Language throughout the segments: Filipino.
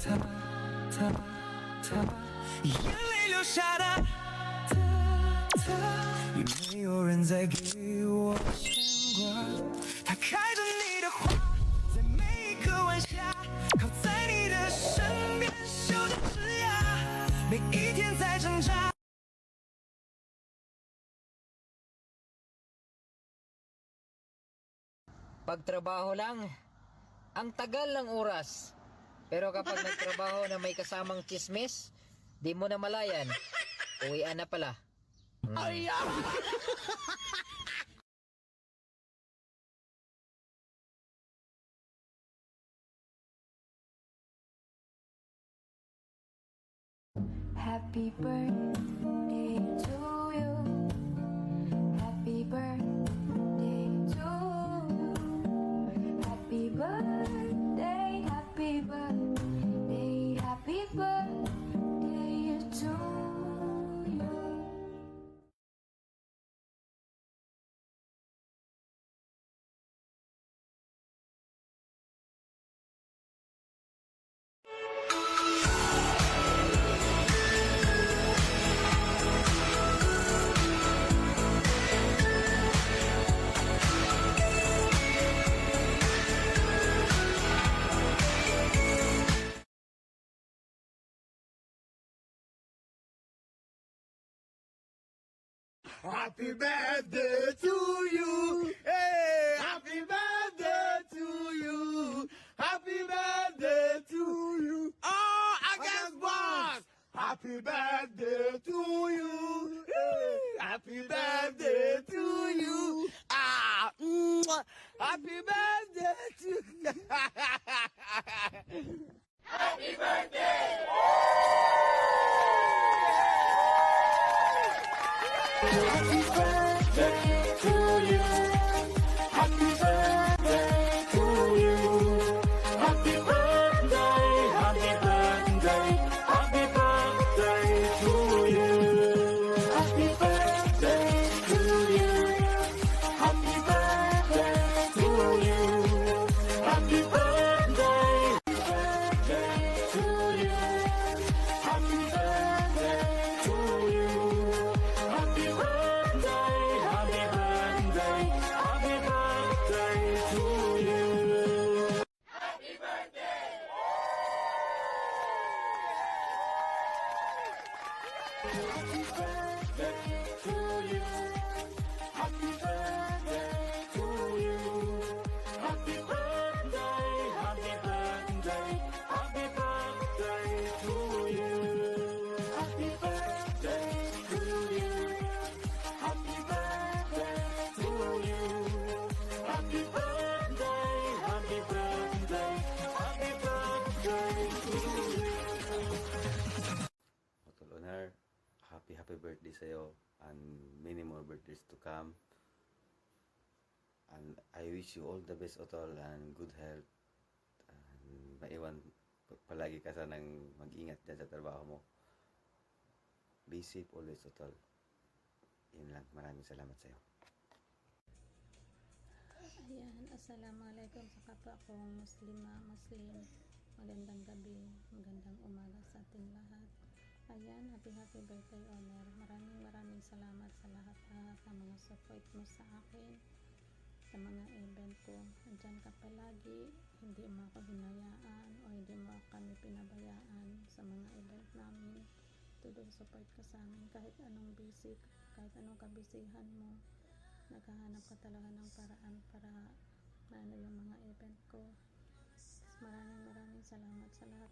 眼泪流下的，也没有人再给我牵挂。他开着你的花，在每一个晚霞，靠在你的身边，修着枝桠，每一天在挣扎。Pagtrabaho lang, ang tagal ng oras. Pero kapag nagtrabaho na may kasamang chismis, di mo na malayan. Uwian na pala. Happy birthday to you. Happy birthday to you. Happy birthday, happy birthday, happy birthday to you. Happy birthday to you. Hey, happy birthday to you. Happy birthday to you. Oh, I guess boss. Happy birthday to you. Hey, happy birthday to you. Ah, mwah. Happy birthday to you. Happy birthday. Happy birthday to you. Happy birthday to you. Happy birthday, happy birthday, happy birthday to you. Happy birthday to you. Happy birthday to you. Happy birthday, to you. Happy birthday to you. Happy birthday, happy birthday, happy birthday to you. Happy birthday! Happy birthday to you. Happy birthday to you. Happy birthday, happy birthday, happy birthday to you. Happy birthday to you. Happy birthday to you. Happy birthday, happy birthday, happy birthday to you. Utol Honor, happy birthday sa'yo and many more birthdays to come. And I wish you all the best, Utol, and good health. And maiwan palagi ka sanang mag-ingat dyan sa trabaho mo. Be safe always, Utol. Yun lang. Maraming salamat sa'yo. Ayan, assalamualaikum sa kapwa kong Muslim. Magandang gabi, magandang umaga sa ating lahat. Ayan, happy birthday, Honor. Maraming salamat sa lahat ng mga support mo sa akin, sa mga event ko. Andyan ka palagi, hindi mo ako hinayaan o hindi mo kami pinabayaan sa mga event namin. Tuloy support ka sa amin kahit anong busy, kahit anong kabisihan mo. Naghahanap ka talaga ng paraan para maano yung mga event ko. Maraming salamat sa lahat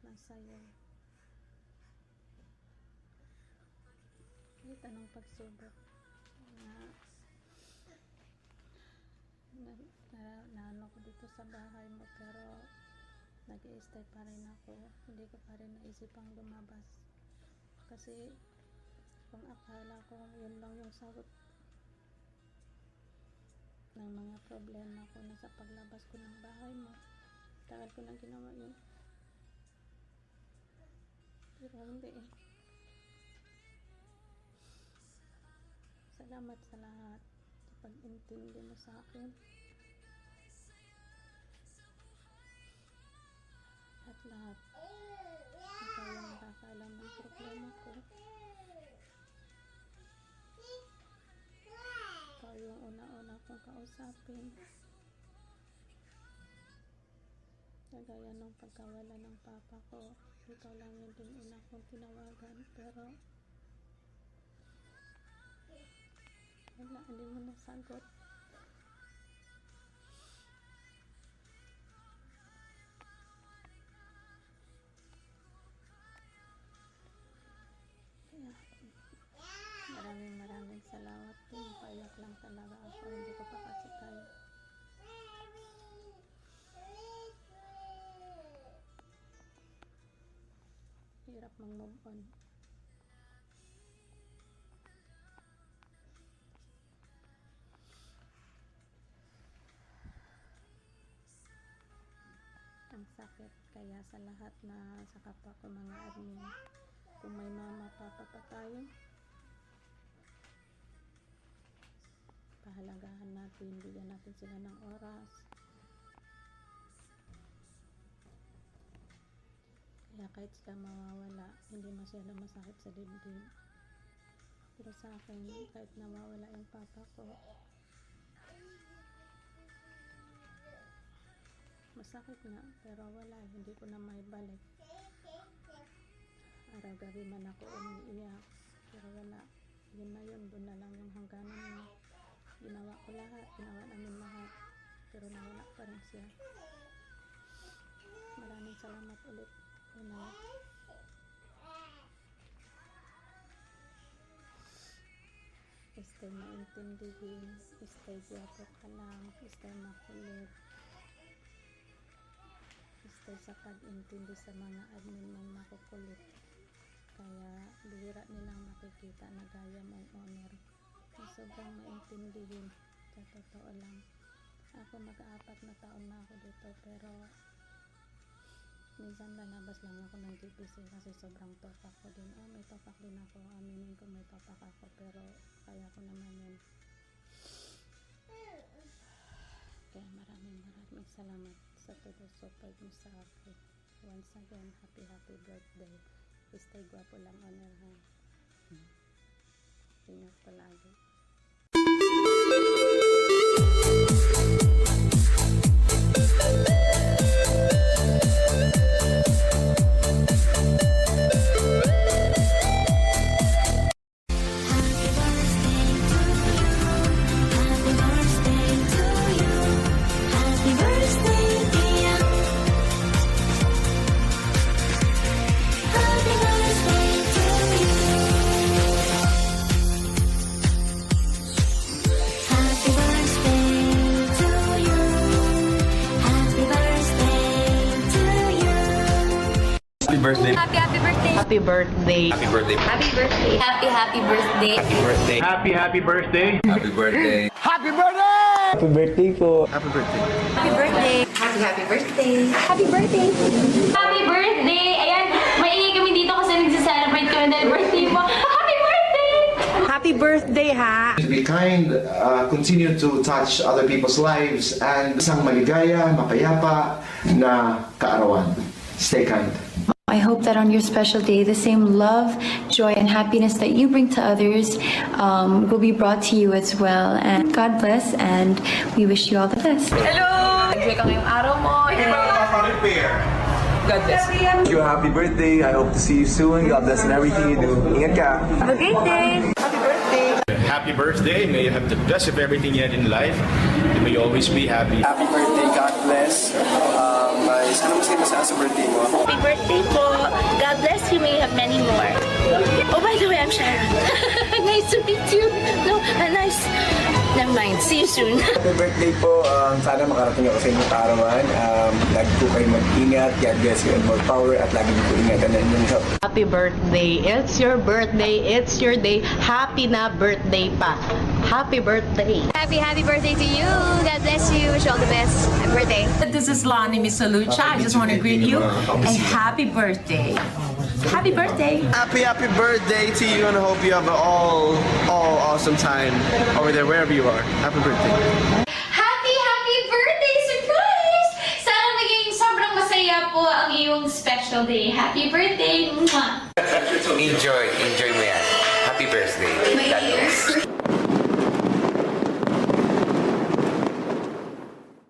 ng sayo. Kahit anong pagsubok na ano ko dito sa bahay mo, pero nag-i-stay pa rin ako. Hindi ko pa rin naisipang lumabas. Kasi kung akala ko yun lang yung sagot ng mga problema ko na sa paglabas ko ng bahay mo, tagal ko nang ginawa yun, pero hindi eh. Salamat sa lahat sa pag-intindi mo sa akin. lahat. Ikaw yung nakakaalam ng problema ko. Ikaw yung una-una kong kausapin. Kagaya nung pagkawala ng papa ko, ikaw lang yung din una kong tinawagan, pero wala, hindi mo nasagot. Kaya maraming salamat din. Paiyak lang talaga ako, hindi ko pa kasi kaya. Hirap mag-move on. Ang sakit. Kaya sa lahat na sa kapwa ko mga admin, kung may mama, papa pa tayo, pahalagahan natin, bigyan natin sila ng oras. Kaya kahit sila mawawala, hindi masyado masakit sa dibdib. Pero sa akin, kahit nawawala yung papa ko, masakit na, pero wala, hindi ko na maibalik. Araw-gabi man ako umiiyak, pero wala. Yun na yun, doon na lang yung hangganan niya. Ginawa ko lahat, ginawa namin lahat, pero nawala pa rin siya. Maraming salamat ulit. Stay maintindihin, stay gwapo ka lang, stay makulit, stay sa pag-intindi sa mga admin mong makukulit. Kaya bihira nilang makikita na gaya mong honor na sobrang maintindihin. Sa totoo lang, ako mag-4 na taon na ako dito, pero minsan lalabas lang ako ng GPC kasi sobrang topak ko din. May topak din ako. Aminin ko may topak ako, pero kaya ko naman yun. Kaya maraming salamat sa todo support mo sa akin. Once again, happy birthday. Stay gwapo lang, honor, ha. Ingat palagi. Happy birthday. Happy birthday. Happy birthday. Happy birthday. Happy birthday. Happy birthday. Happy birthday. Happy birthday. Happy birthday! Happy birthday po. Happy birthday. Happy birthday. Happy birthday. Happy birthday. Happy birthday! Ayan, maingay kami dito kasi nagsa-celebrate kami dahil birthday mo. Happy birthday! Happy birthday, ha? To be kind, continue to touch other people's lives, and isang maligaya, mapayapa na kaarawan. Stay kind. I hope that on your special day, the same love, joy, and happiness that you bring to others will be brought to you as well. And God bless, and we wish you all the best. Hello! Enjoy ka ngayong araw mo. God bless you. Happy birthday. I hope to see you soon. God bless in everything you do. Ingat ka. Have a great day. Happy birthday. May you have the best of everything you had in life. And may you always be happy. Happy birthday. God bless. Sana masaya sa birthday mo. Happy birthday po. God bless you. May you have many more. Oh, by the way, I'm Sharon. Nice to meet you. No, nice. Never mind. See you soon. Happy birthday po. Sana makarating ako sa inyong kaarawan. Lagi po kayo mag-ingat. God bless you and more power. At lagi po ingatan na inyong health. Happy birthday. It's your birthday. It's your day. Happy na birthday pa. Happy birthday. Happy birthday to you. God bless you. Wish you all the best. Happy birthday. This is Lonnie Misalucha. I just want to greet you a happy birthday. Happy birthday. Happy birthday to you, and I hope you have an all awesome time over there, wherever you are. Happy birthday. Happy birthday! Surprise! Sana maging sobrang masaya po po ang iyong special day. Happy birthday! Mwah! Enjoy